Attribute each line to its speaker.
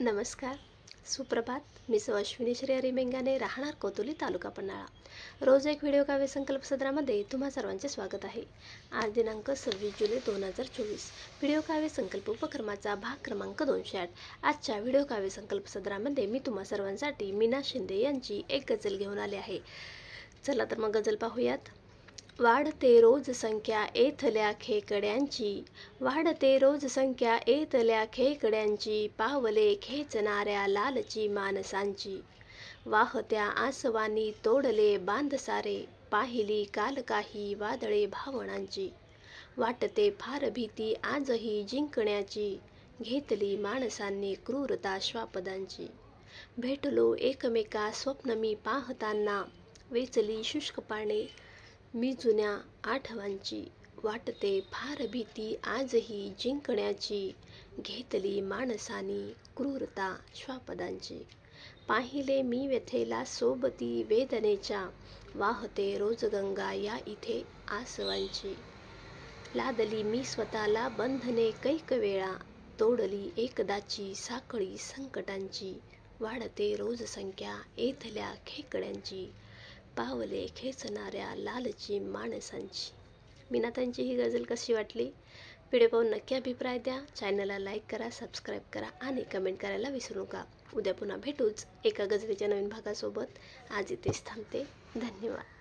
Speaker 1: नमस्कार, सुप्रभात. मी अश्विनी श्री मेंगाने, राहणार कोतुली, तालुका पन्हाळा. रोज एक व्हिडिओ काव्य संकल्प सदरामध्ये तुम्हा सर्वांचे स्वागत आहे. आज दिनांक 26 जुलै 2024. व्हिडिओ काव्य संकल्प उपक्रमाचा भाग क्रमांक 208. आजच्या व्हिडिओ काव्य संकल्प सदरामध्ये मी तुम्हा सर्वांसाठी मीना शिंदे यांची एक गझल घेऊन आले आहे. चला तर मग गझल पाहूयात. वाढते रोज संख्या येथल्या खेकड्यांची, वाढते रोज संख्या येथल्या खेकड्यांची, पावले खेचणाऱ्या लालची माणसांची. वाहत्या आसवानी तोडले बांध सारे, पाहिली काल काही वादळे भावनांची. वाटते फार भीती आजही जिंकण्याची, घेतली माणसांनी क्रूरता श्वापदांची. भेटलो एकमेका स्वप्न मी पाहताना, वेचली शुष्क पाने मी जुन्या आठवांची. वाटते फार भीती आजही जिंकण्याची, घेतली माणसानी क्रूरता श्वापदांची. पाहिले मी व्यथेला सोबती वेदनेच्या, वाहते रोज गंगा या इथे आसवांची. लादली मी स्वतःला बंधने कैक वेळा, तोडली एकदाची साखळी संकटांची. वाढते रोज संख्या येथल्या खेकड्यांची, पावले खेचणाऱ्या लालची माणसांची. मीनातांची ही गझल कशी वाटली? व्हिडिओ पाहून नक्की अभिप्राय द्या. चॅनलला लाईक करा, सबस्क्राईब करा आणि कमेंट करायला विसरू नका. उद्या पुन्हा भेटूच एका गझलीच्या नवीन भागासोबत. आज इथेच थांबते. धन्यवाद.